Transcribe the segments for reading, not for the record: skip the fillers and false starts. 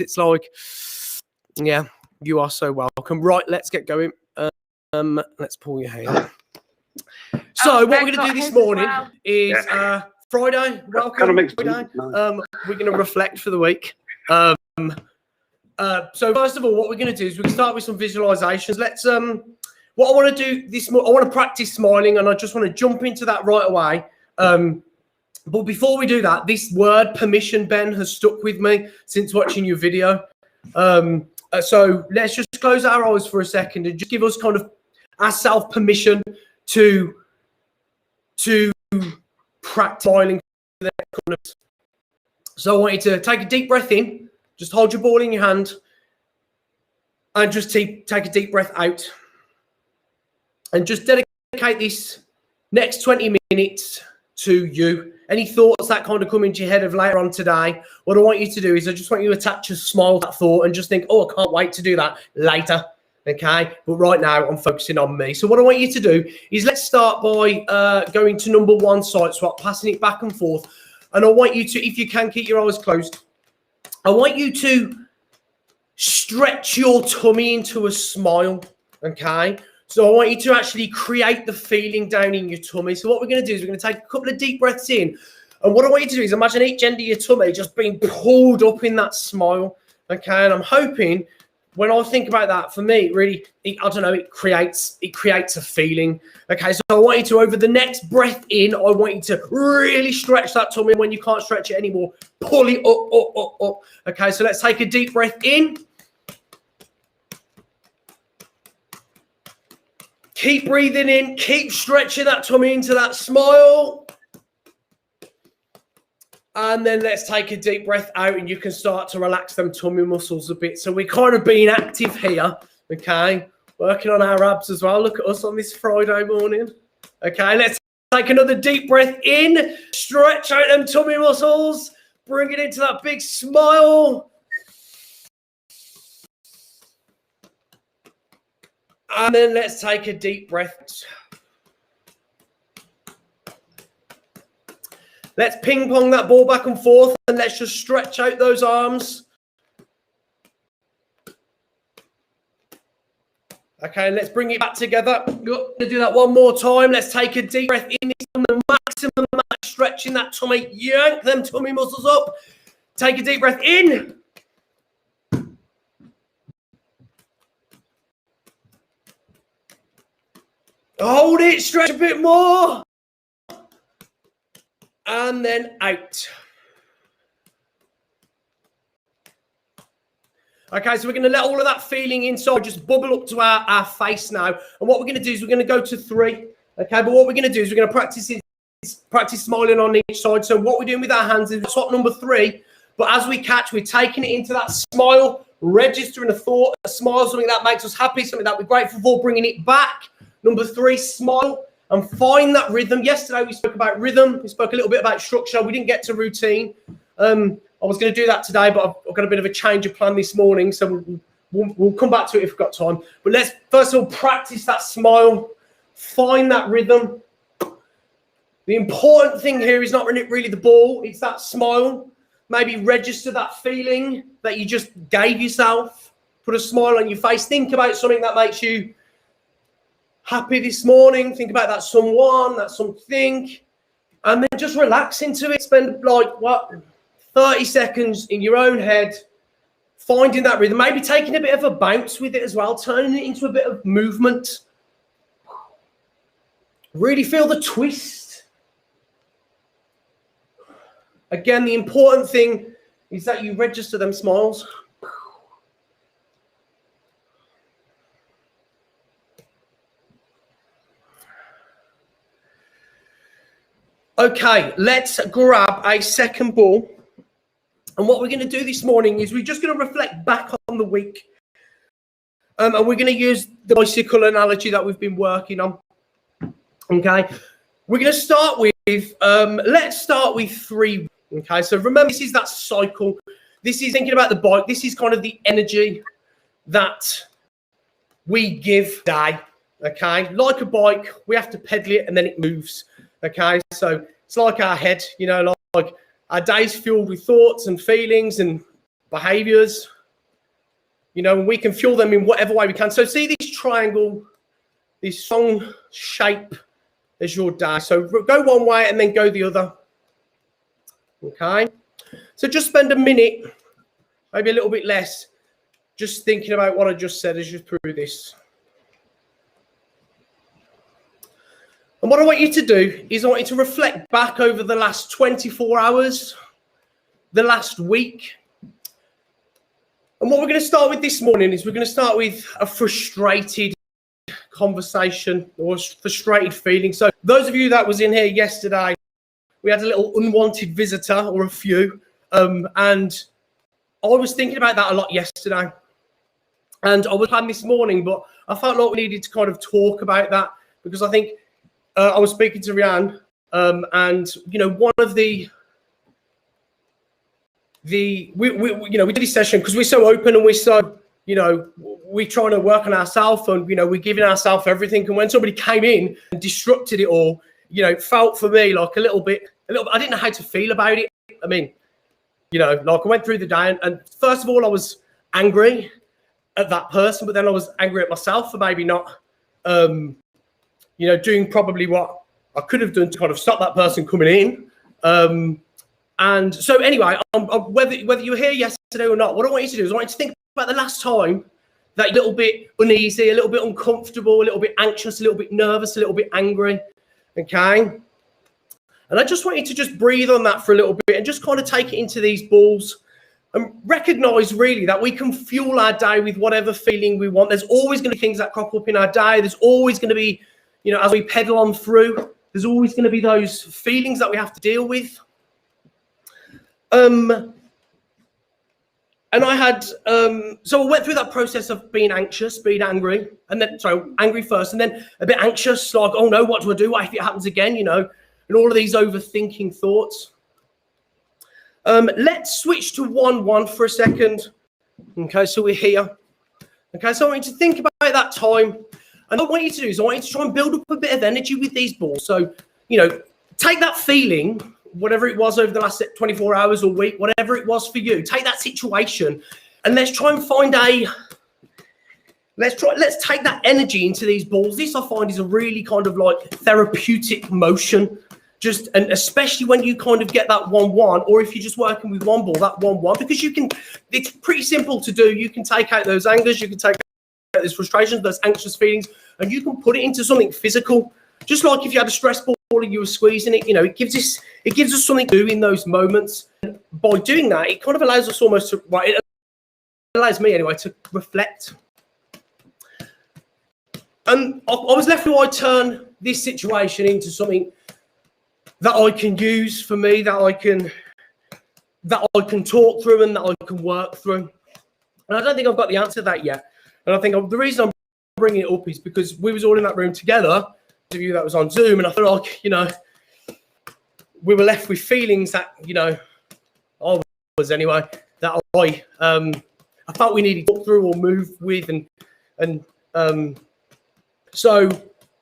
it's like, yeah, you are so welcome. Right, let's get going. Let's pull your hair. So what we're going to do this morning is Friday. Welcome. Friday. We're going to reflect for the week. So first of all, what we're going to do is we can start with some visualizations. Let's what I want to do this morning, I want to practice smiling, and I just want to jump into that right away. But before we do that, this word permission, Ben, has stuck with me since watching your video. So let's just close our eyes for a second and just give us kind of ourselves permission to practice smiling. So I want you to take a deep breath in, just hold your ball in your hand, and just take a deep breath out. And just dedicate this next 20 minutes to you. Any thoughts that kind of come into your head of later on today, what I want you to do is I just want you to attach a smile to that thought and just think, oh, I can't wait to do that later, okay? But right now, I'm focusing on me. So what I want you to do is let's start by going to number one side swap, passing it back and forth. And I want you to, if you can, keep your eyes closed. I want you to stretch your tummy into a smile, okay? So I want you to actually create the feeling down in your tummy. So what we're going to do is we're going to take a couple of deep breaths in. And what I want you to do is imagine each end of your tummy just being pulled up in that smile. Okay. And I'm hoping when I think about that, for me, really, I don't know, it creates a feeling. Okay. So I want you to, over the next breath in, I want you to really stretch that tummy. When you can't stretch it anymore, pull it up. Okay. So let's take a deep breath in. Keep breathing in, keep stretching that tummy into that smile. And then let's take a deep breath out and you can start to relax them tummy muscles a bit. So we're kind of being active here, okay? Working on our abs as well. Look at us on this Friday morning. Okay, let's take another deep breath in, stretch out them tummy muscles, bring it into that big smile. And then let's take a deep breath. Let's ping pong that ball back and forth and let's just stretch out those arms. Okay, let's bring it back together. We're going to do that one more time. Let's take a deep breath in. The maximum amount of stretching that tummy. Yank them tummy muscles up. Take a deep breath in. Hold it, stretch a bit more. And then out. Okay, so we're going to let all of that feeling inside just bubble up to our face now. And what we're going to do is we're going to go to 3. Okay, but what we're going to do is we're going to practice smiling on each side. So what we're doing with our hands is swap number 3. But as we catch, we're taking it into that smile, registering a thought, a smile, something that makes us happy, something that we're grateful for, bringing it back. Number 3, smile and find that rhythm. Yesterday, we spoke about rhythm. We spoke a little bit about structure. We didn't get to routine. I was going to do that today, but I've got a bit of a change of plan this morning. So we'll come back to it if we've got time. But let's first of all practice that smile. Find that rhythm. The important thing here is not really the ball. It's that smile. Maybe register that feeling that you just gave yourself. Put a smile on your face. Think about something that makes you happy this morning. Think about that someone, that something, and then just relax into it. Spend 30 seconds in your own head, finding that rhythm, maybe taking a bit of a bounce with it as well, turning it into a bit of movement. Really feel the twist. Again, the important thing is that you register them smiles. Okay, let's grab a second ball. And what we're going to do this morning is we're just going to reflect back on the week. And we're going to use the bicycle analogy that we've been working on. Okay, we're going to start with, let's start with 3. Okay, so remember, this is that cycle. This is thinking about the bike. This is kind of the energy that we give day. Okay, like a bike, we have to pedal it and then it moves. Okay, so it's like our head, like our days filled with thoughts and feelings and behaviors, you know, and we can fuel them in whatever way we can. So see this triangle, this song shape as your day. So go one way and then go the other. Okay. So just spend a minute, maybe a little bit less, just thinking about what I just said as you're through this. And what I want you to do is I want you to reflect back over the last 24 hours, the last week. And what we're going to start with this morning is we're going to start with a frustrated conversation or frustrated feeling. So those of you that was in here yesterday, we had a little unwanted visitor or a few. And I was thinking about that a lot yesterday. And I was planning this morning, but I felt like we needed to kind of talk about that because I think I was speaking to Rianne, and you know, one of we did this session because we're so open and we're so, you know, we're trying to work on ourselves and, you know, we're giving ourselves everything. And when somebody came in and disrupted it all, you know, it felt for me like a little bit, I didn't know how to feel about it. I mean, you know, like I went through the day and first of all, I was angry at that person, but then I was angry at myself for maybe not, you know, doing probably what I could have done to kind of stop that person coming in. And so anyway, whether you were here yesterday or not, what I want you to do is I want you to think about the last time that you're a little bit uneasy, a little bit uncomfortable, a little bit anxious, a little bit nervous, a little bit angry, okay? And I just want you to just breathe on that for a little bit and just kind of take it into these balls and recognize really that we can fuel our day with whatever feeling we want. There's always going to be things that crop up in our day. There's always going to be, you know, as we pedal on through, there's always going to be those feelings that we have to deal with. And I had, so I went through that process of being anxious, being angry, and then, angry first, and then a bit anxious, like, oh no, what do I do? What if it happens again, you know, and all of these overthinking thoughts. Let's switch to 1-1 for a second. Okay, so we're here. Okay, so I want you to think about that time. And what I want you to do is I want you to try and build up a bit of energy with these balls. So, you know, take that feeling, whatever it was over the last 24 hours or week, whatever it was for you, take that situation and let's try and find let's take that energy into these balls. This I find is a really kind of like therapeutic motion, just, and especially when you kind of get that 1-1, or if you're just working with one ball, that 1-1, because it's pretty simple to do. You can take out those angers, you can take out those frustrations, those anxious feelings, and you can put it into something physical. Just like if you had a stress ball and you were squeezing it, you know, it gives us something to do in those moments. And by doing that, it kind of allows us almost to, well, it allows me anyway to reflect. And I was left with, I turn this situation into something that I can use for me, that I can talk through and that I can work through. And I don't think I've got the answer to that yet. And I think the reason I'm bringing it up is because we was all in that room together, of you that was on Zoom, and I feel like, you know, we were left with feelings that, you know, I was anyway, that I felt we needed to talk through or move with, and so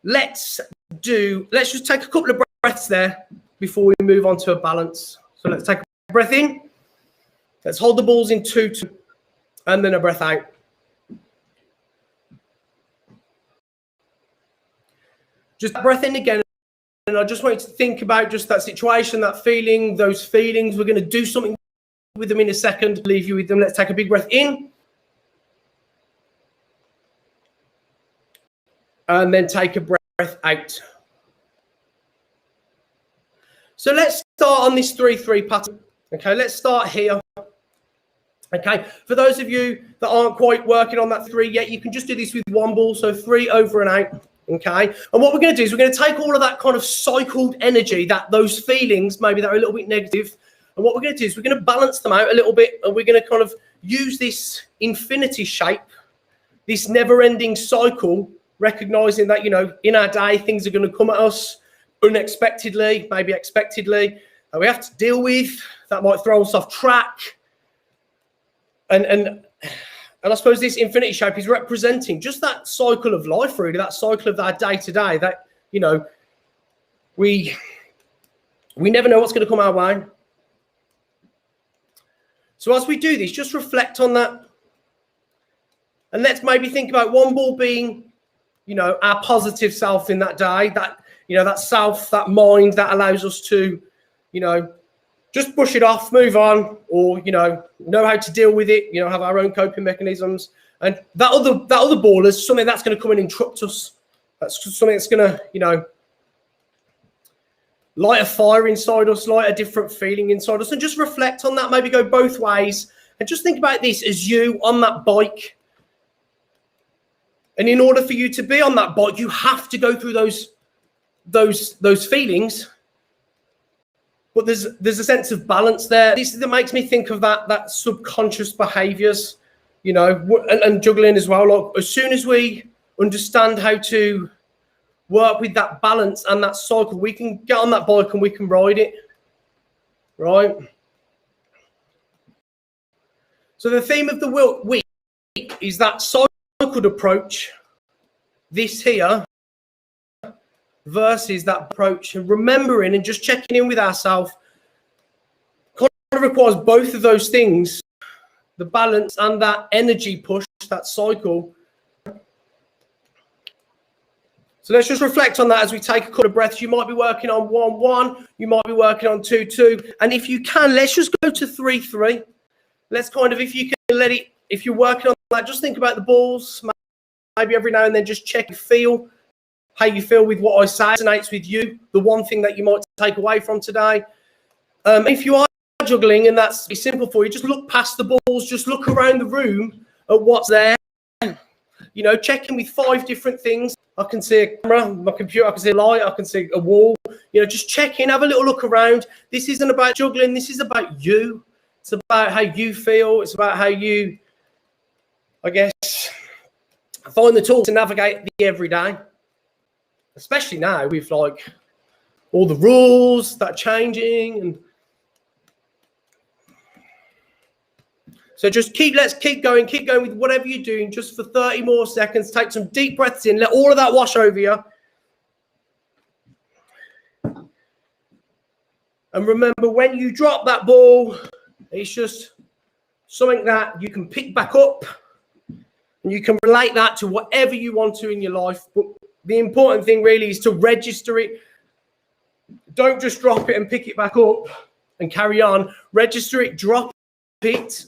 let's just take a couple of breaths there before we move on to a balance. So let's take a breath in, let's hold the balls in 2, and then a breath out. Just breath in again, and I just want you to think about just that situation, that feeling, those feelings. We're going to do something with them in a second, leave you with them. Let's take a big breath in. And then take a breath out. So let's start on this 3-3 pattern. Okay, let's start here. Okay, for those of you that aren't quite working on that 3 yet, you can just do this with one ball. So 3 over and out. Okay, and what we're going to do is we're going to take all of that kind of cycled energy, those feelings maybe that are a little bit negative, and what we're going to do is we're going to balance them out a little bit, and we're going to kind of use this infinity shape, this never-ending cycle, recognizing that, you know, in our day things are going to come at us unexpectedly, maybe expectedly, that we have to deal with, that might throw us off track, and I suppose this infinity shape is representing just that cycle of life, really, that cycle of our day-to-day, that, you know, we never know what's going to come our way. So as we do this, just reflect on that. And let's maybe think about one ball being, our positive self in that day, that, that self, that mind that allows us to, just brush it off, move on, or, know how to deal with it, have our own coping mechanisms. And that other ball is something that's going to come and interrupt us. That's something that's going to, light a fire inside us, light a different feeling inside us, and just reflect on that, maybe go both ways. And just think about this as you on that bike. And in order for you to be on that bike, you have to go through those feelings. But there's a sense of balance there. This that makes me think of that subconscious behaviors, and juggling as well. Like, as soon as we understand how to work with that balance and that cycle, we can get on that bike and we can ride it, right? So the theme of the week is that cycled approach, this here, versus that approach, and remembering and just checking in with ourselves kind of requires both of those things, the balance and that energy push, that cycle. So let's just reflect on that as we take a couple of breaths. You might be working on 1-1, you might be working on 2-2, and if you can, let's just go to 3-3. Let's kind of, if you can let it, if you're working on that, just think about the balls, maybe every now and then just check how you feel with what I say resonates with you, the one thing that you might take away from today. If you are juggling and that's simple for you, just look past the balls, just look around the room at what's there. Check in with 5 different things. I can see a camera, my computer, I can see a light, I can see a wall. Just check in, have a little look around. This isn't about juggling, this is about you. It's about how you feel. It's about how you, I guess, find the tools to navigate the everyday. Especially now with like all the rules that are changing. And so just let's keep going with whatever you're doing just for 30 more seconds. Take some deep breaths in, let all of that wash over you. And remember, when you drop that ball, it's just something that you can pick back up and you can relate that to whatever you want to in your life. But the important thing really is to register it. Don't just drop it and pick it back up and carry on. Register it, drop it.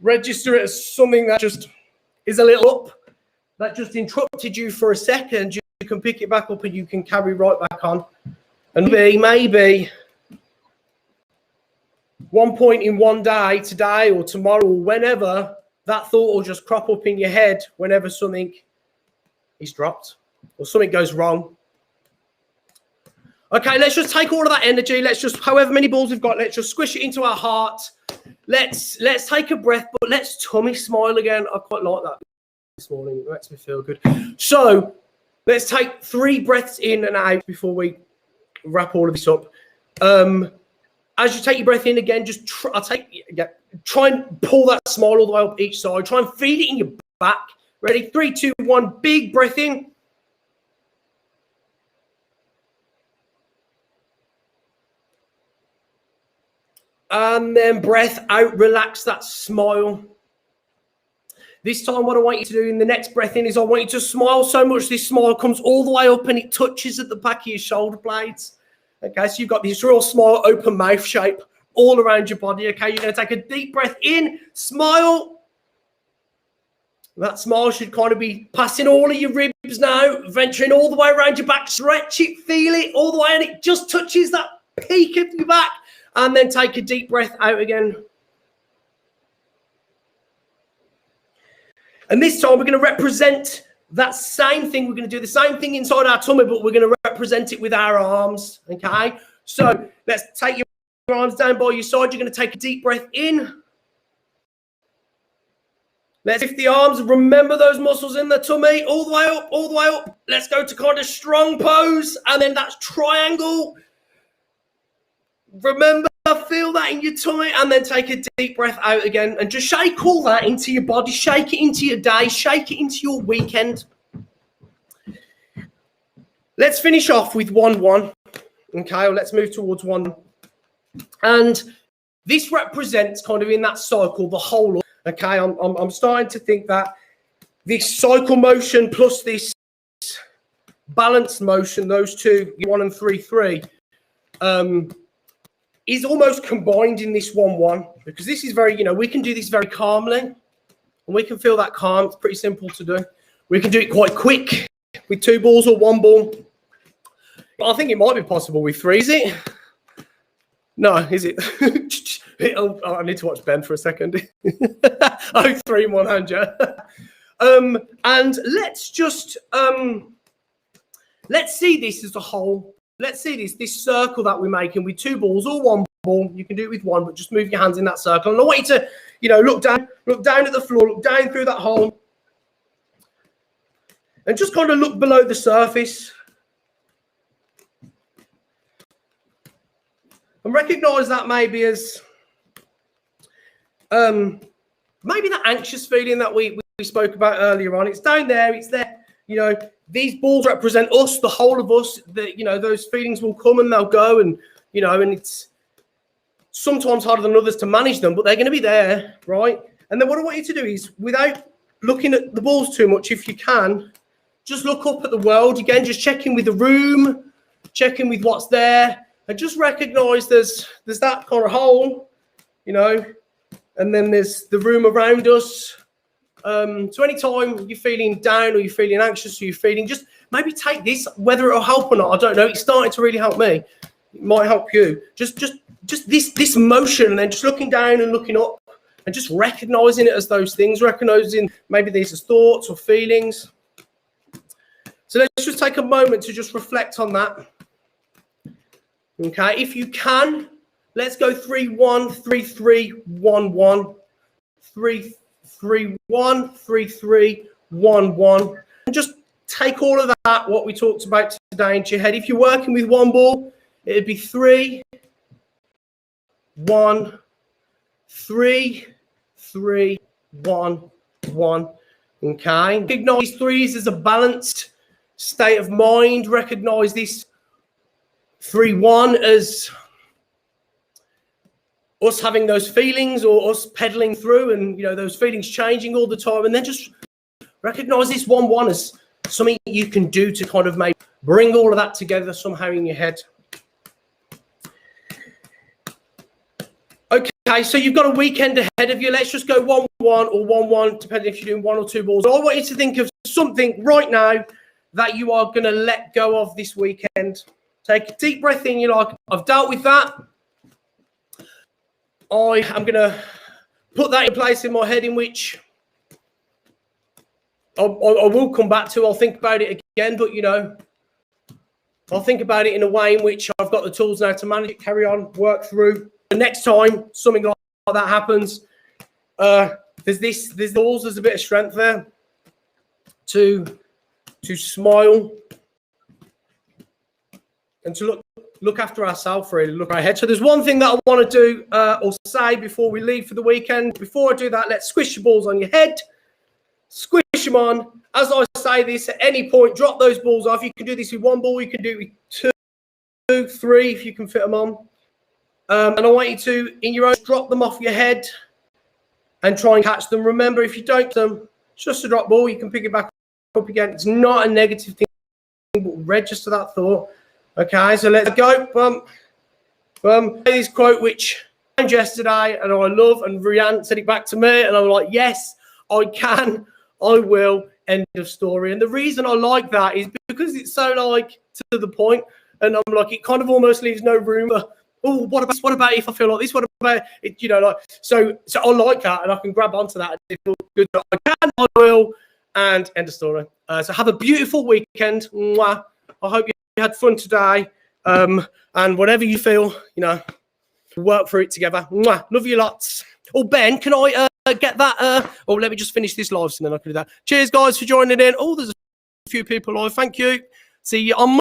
Register it as something that just is a little up, that just interrupted you for a second. You can pick it back up and you can carry right back on. And maybe one point in one day, today or tomorrow or whenever, that thought will just crop up in your head whenever something is dropped or something goes wrong. Okay, let's just take all of that energy. Let's just, however many balls we've got, let's just squish it into our heart. Let's take a breath, but let's tummy smile again. I quite like that this morning. It makes me feel good. So let's take 3 breaths in and out before we wrap all of this up. As you take your breath in again, just try and pull that smile all the way up each side. Try and feel it in your back. Ready? 3, 2, 1. Big breath in. And then breath out. Relax that smile. This time what I want you to do in the next breath in is I want you to smile so much this smile comes all the way up and it touches at the back of your shoulder blades. Okay, so you've got this real smile, open mouth shape all around your body. Okay, you're going to take a deep breath in, smile. That smile should kind of be passing all of your ribs now, venturing all the way around your back. Stretch it, feel it all the way, and it just touches that peak of your back. And then take a deep breath out again. And this time we're going to represent that same thing. We're going to do the same thing inside our tummy, but we're going to represent it with our arms. Okay, so let's take your arms down by your side. You're going to take a deep breath in. Let's lift the arms. Remember those muscles in the tummy. All the way up, all the way up. Let's go to kind of strong pose. And then that's triangle. Remember, feel that in your tummy. And then take a deep breath out again. And just shake all that into your body. Shake it into your day. Shake it into your weekend. Let's finish off with 1-1. Okay, well, let's move towards 1. And this represents kind of in that cycle the whole. Okay, I'm starting to think that this cycle motion plus this balanced motion, those two, 1 and 3, 3, is almost combined in this 1, 1, because this is very, we can do this very calmly, and we can feel that calm. It's pretty simple to do. We can do it quite quick with 2 balls or 1 ball. But I think it might be possible with 3. Is it? No, is it? I need to watch Ben for a second. 3 in 1 hand, yeah. And let's just let's see this as a whole. Let's see this circle that we're making with 2 balls or 1 ball. You can do it with 1, but just move your hands in that circle. And I want you to, look down at the floor, look down through that hole, and just kind of look below the surface. And recognize that maybe as maybe that anxious feeling that we spoke about earlier on. It's down there, it's there. These balls represent us, the whole of us. Those feelings will come and they'll go, and and it's sometimes harder than others to manage them, but they're going to be there, right? And then what I want you to do is, without looking at the balls too much, if you can, just look up at the world again, just checking with the room, checking with what's there, and just recognize there's that kind of hole, and then there's the room around us. So anytime you're feeling down or you're feeling anxious or you're feeling, just maybe take this, whether it'll help or not, I don't know. It's starting to really help me. It might help you. Just this motion, and then just looking down and looking up and just recognizing it as those things, recognizing maybe these as thoughts or feelings. So let's just take a moment to just reflect on that. Okay, if you can, let's go 3, 1, 3, 3, 1, 1, 3, 3, 1, 3, 3, 1, 1. And just take all of that, what we talked about today, into your head. If you're working with 1 ball, it'd be 3, 1, 3, 3, 1, 1. Okay. Recognize these 3s as a balanced state of mind. Recognize this 3, 1 as us having those feelings, or us pedaling through, and those feelings changing all the time. And then just recognize this 1, 1 as something you can do to kind of maybe bring all of that together somehow in your head. Okay, so you've got a weekend ahead of you. Let's just go 1, 1 or 1, 1, depending if you're doing 1 or 2 balls. I want you to think of something right now that you are going to let go of this weekend. Take a deep breath in. You're like, I've dealt with that. I am going to put that in place in my head, in which I will come back to. I'll think about it again, but I'll think about it in a way in which I've got the tools now to manage it, carry on, work through. The next time something like that happens, there's a bit of strength there to smile and to look after ourselves, really, look ahead. So there's one thing that I want to do or say before we leave for the weekend. Before I do that, let's squish your balls on your head. Squish them on. As I say this, at any point, drop those balls off. You can do this with 1 ball. You can do it with 2, 3, if you can fit them on. And I want you to, in your own, drop them off your head and try and catch them. Remember, if you don't catch them, it's just a drop ball. You can pick it back up again. It's not a negative thing, but register that thought. Okay, so let's go. This quote, which I found yesterday, and I love, and Rianne said it back to me, and I'm like, yes, I can, I will, end of story. And the reason I like that is because it's so to the point, and I'm like, it kind of almost leaves no room for, oh, what about if I feel like this? What about it? So I like that, and I can grab onto that. It feels good. I can, I will, and end of story. So have a beautiful weekend. Mwah. I hope you had fun today, and whatever you feel, work through it together. Mwah. Love you lots. Oh, Ben, can I get that? Let me just finish this live, so then I can do that. Cheers, guys, for joining in. Oh, there's a few people live. Thank you. See you on